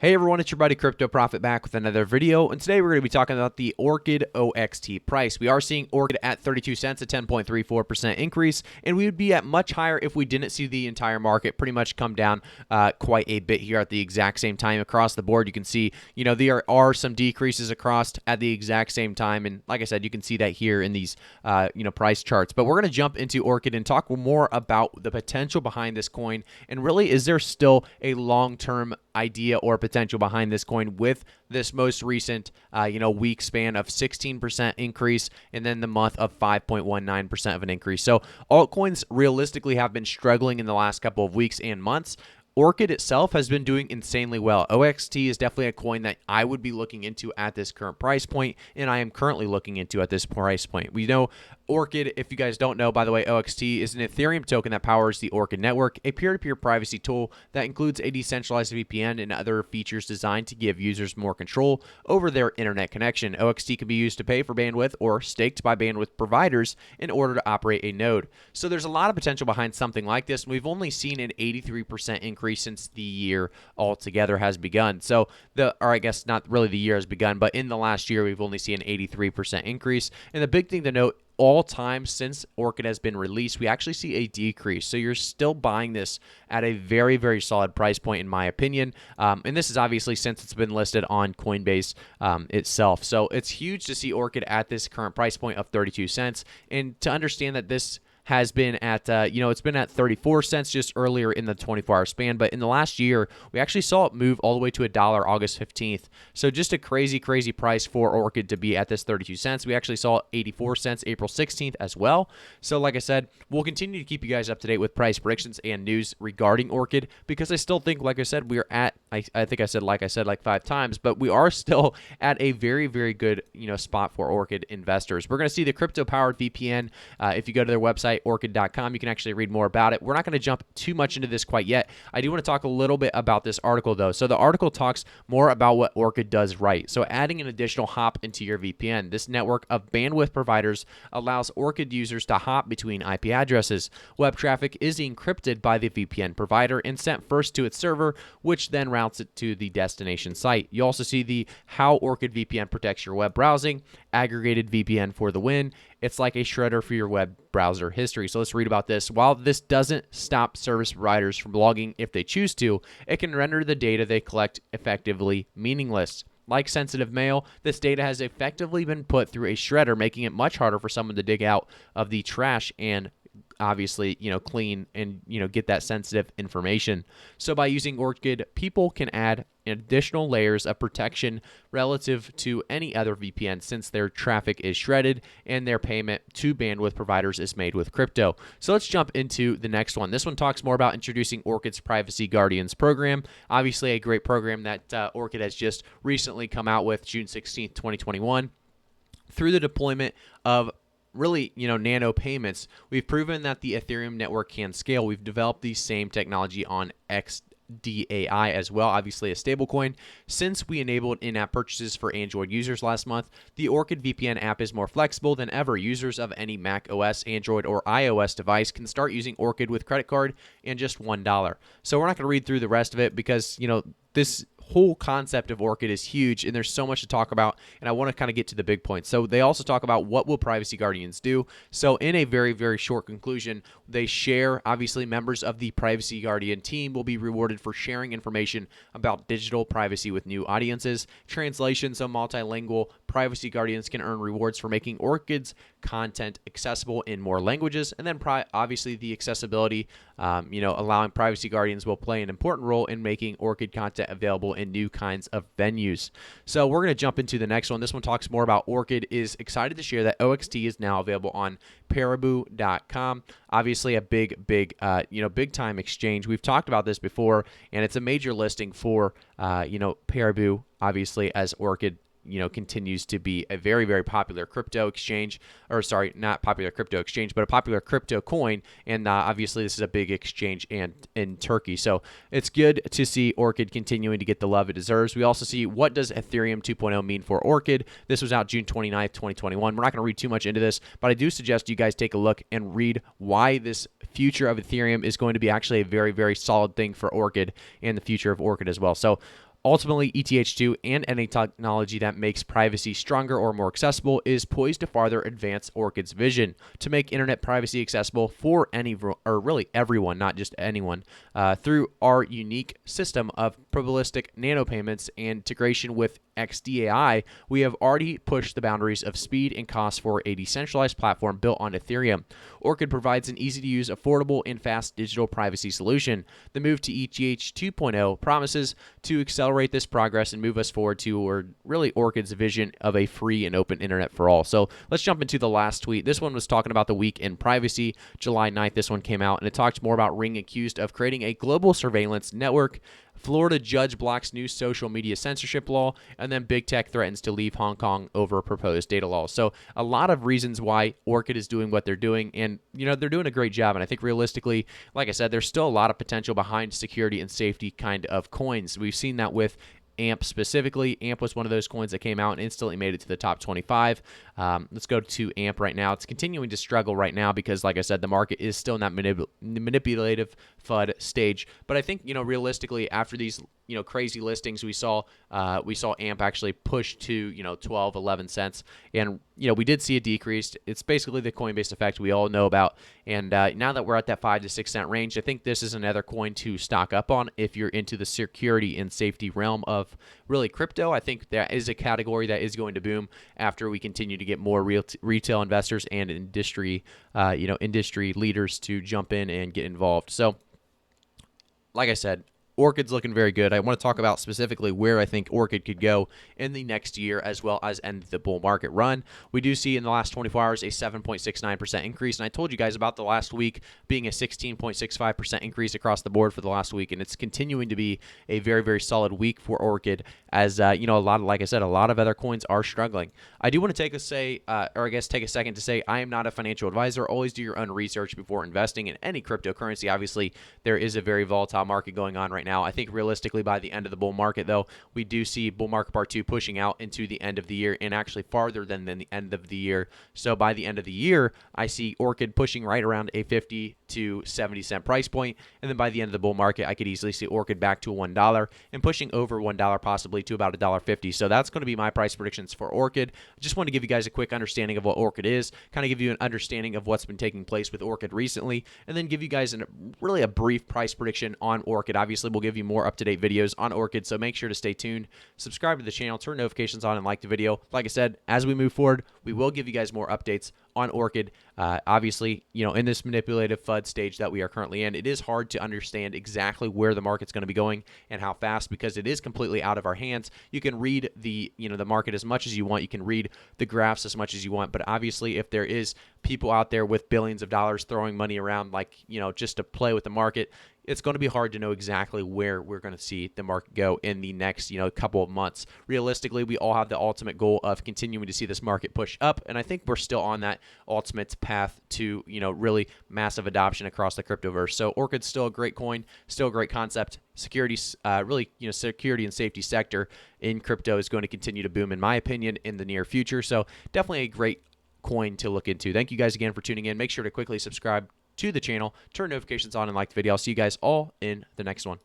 Hey everyone, it's your buddy Crypto Profit back with another video, and today we're going to be talking about the Orchid OXT price. We are seeing Orchid at 32 cents, a 10.34% increase, and we would be at much higher if we didn't see the entire market pretty much come down quite a bit here at the exact same time across the board. You can see, there are some decreases across at the exact same time, and like I said, you can see that here in these, price charts. But we're going to jump into Orchid and talk more about the potential behind this coin, and really, is there still a long-term idea or potential behind this coin with this most recent week span of 16% increase and then the month of 5.19% of an increase. So altcoins realistically have been struggling in the last couple of weeks and months. Orchid itself has been doing insanely well. OXT is definitely a coin that I would be looking into at this current price point, and I am currently looking into at this price point. We know Orchid, if you guys don't know, by the way, OXT is an Ethereum token that powers the Orchid network, a peer-to-peer privacy tool that includes a decentralized VPN and other features designed to give users more control over their internet connection. OXT can be used to pay for bandwidth or staked by bandwidth providers in order to operate a node. So there's a lot of potential behind something like this. We've only seen an 83% increase since the year altogether has begun. So I guess not really the year has begun, but in the last year, we've only seen an 83% increase. And the big thing to note, all time since Orchid has been released, we actually see a decrease. So you're still buying this at a very, very solid price point, in my opinion. And this is obviously since it's been listed on Coinbase itself. So it's huge to see Orchid at this current price point of 32 cents. And to understand that this has been at, it's been at 34 cents just earlier in the 24-hour span. But in the last year, we actually saw it move all the way to $1 August 15th. So just a crazy, crazy price for Orchid to be at this 32 cents. We actually saw 84 cents April 16th as well. So like I said, we'll continue to keep you guys up to date with price predictions and news regarding Orchid, because I still think, like I said, we are at, I think I said like 5 times, but we are still at a very, very good, spot for Orchid investors. We're going to see the crypto-powered VPN. If you go to their website, orchid.com, you can actually read more about it. We're not going to jump too much into this quite yet. I do want to talk a little bit about this article, though. So the article talks more about what Orchid does right. So adding an additional hop into your VPN. This network of bandwidth providers allows Orchid users to hop between IP addresses. Web traffic is encrypted by the VPN provider and sent first to its server, which then routes it to the destination site. You also see the how Orchid VPN protects your web browsing. Aggregated VPN for the win. It's like a shredder for your web browser history. So let's read about this. While this doesn't stop service providers from logging if they choose to, it can render the data they collect effectively meaningless. Like sensitive mail, this data has effectively been put through a shredder, making it much harder for someone to dig out of the trash and obviously, clean and, get that sensitive information. So by using Orchid, people can add additional layers of protection relative to any other VPN, since their traffic is shredded and their payment to bandwidth providers is made with crypto. So let's jump into the next one. This one talks more about introducing Orchid's Privacy Guardians program. Obviously a great program that Orchid has just recently come out with, June 16th, 2021. Through the deployment of really, nano payments, we've proven that the Ethereum network can scale. We've developed the same technology on XDAI as well, obviously a stablecoin. Since we enabled in-app purchases for Android users last month, the Orchid VPN app is more flexible than ever. Users of any Mac OS, Android, or iOS device can start using Orchid with credit card and just $1. So we're not going to read through the rest of it because, this whole concept of Orchid is huge and there's so much to talk about, and I want to kind of get to the big points. So they also talk about what will Privacy Guardians do. So in a very, very short conclusion, they share, obviously members of the Privacy Guardian team will be rewarded for sharing information about digital privacy with new audiences. Translation, so multilingual Privacy Guardians can earn rewards for making Orchid's content accessible in more languages. And then obviously the accessibility, allowing Privacy Guardians will play an important role in making Orchid content available in new kinds of venues. So we're going to jump into the next one. This one talks more about Orchid is excited to share that OXT is now available on Paribu.com. Obviously a big time exchange. We've talked about this before, and it's a major listing for, Paribu, obviously, as Orchid continues to be a very, very popular crypto exchange, or sorry, not popular crypto exchange, but a popular crypto coin. And obviously this is a big exchange in Turkey. So it's good to see Orchid continuing to get the love it deserves. We also see, what does Ethereum 2.0 mean for Orchid? This was out June 29th, 2021. We're not going to read too much into this, but I do suggest you guys take a look and read why this future of Ethereum is going to be actually a very, very solid thing for Orchid and the future of Orchid as well. So Ultimately, ETH2 and any technology that makes privacy stronger or more accessible is poised to further advance Orchid's vision to make internet privacy accessible for any, or really everyone, not just anyone, through our unique system of probabilistic nanopayments and integration with XDAI. We have already pushed the boundaries of speed and cost for a decentralized platform built on Ethereum. Orchid provides an easy-to-use, affordable, and fast digital privacy solution. The move to ETH 2.0 promises to accelerate this progress and move us forward to, or really, Orchid's vision of a free and open internet for all. So let's jump into the last tweet. This one was talking about the week in privacy. July 9th, this one came out, and it talked more about Ring accused of creating a global surveillance network. Florida judge blocks new social media censorship law, and then big tech threatens to leave Hong Kong over proposed data laws. So a lot of reasons why Orchid is doing what they're doing, and they're doing a great job. And I think realistically, like I said, there's still a lot of potential behind security and safety kind of coins. We've seen that with AMP specifically. AMP was one of those coins that came out and instantly made it to the top 25. Let's go to AMP right now. It's continuing to struggle right now because, like I said, the market is still in that manipulative FUD stage. But I think, realistically, after these, crazy listings, we saw AMP actually push to, 12, 11 cents. And, we did see a decrease. It's basically the Coinbase effect we all know about. And now that we're at that 5 to 6 cent range, I think this is another coin to stock up on if you're into the security and safety realm of really crypto. I think that is a category that is going to boom after we continue to get more retail investors and industry leaders to jump in and get involved. So, like I said, Orchid's looking very good. I want to talk about specifically where I think Orchid could go in the next year as well as end the bull market run. We do see in the last 24 hours a 7.69% increase, and I told you guys about the last week being a 16.65% increase across the board for the last week, and it's continuing to be a very, very solid week for Orchid as, like I said, a lot of other coins are struggling. I do want to take a second to say I am not a financial advisor. Always do your own research before investing in any cryptocurrency. Obviously, there is a very volatile market going on right now. I think realistically by the end of the bull market, though, we do see bull market part 2 pushing out into the end of the year and actually farther than the end of the year. So by the end of the year, I see Orchid pushing right around a 50 to 70 cent price point. And then by the end of the bull market, I could easily see Orchid back to $1 and pushing over $1 possibly to about $1.50. So that's going to be my price predictions for Orchid. I just want to give you guys a quick understanding of what Orchid is, kind of give you an understanding of what's been taking place with Orchid recently, and then give you guys really a brief price prediction on Orchid. Obviously, we'll give you more up-to-date videos on Orchid, so make sure to stay tuned, subscribe to the channel, turn notifications on, and like the video. Like I said, as we move forward, we will give you guys more updates on Orchid. Obviously, in this manipulative FUD stage that we are currently in, it is hard to understand exactly where the market's going to be going and how fast because it is completely out of our hands. You can read the market as much as you want. You can read the graphs as much as you want. But obviously, if there is people out there with billions of dollars throwing money around just to play with the market, it's going to be hard to know exactly where we're going to see the market go in the next, couple of months. Realistically, we all have the ultimate goal of continuing to see this market push up, and I think we're still on that ultimate path to, really massive adoption across the cryptoverse. So Orchid's still a great coin, still a great concept. Security, security and safety sector in crypto is going to continue to boom, in my opinion, in the near future. So definitely a great coin to look into. Thank you guys again for tuning in. Make sure to quickly subscribe to the channel, turn notifications on, and like the video. I'll see you guys all in the next one.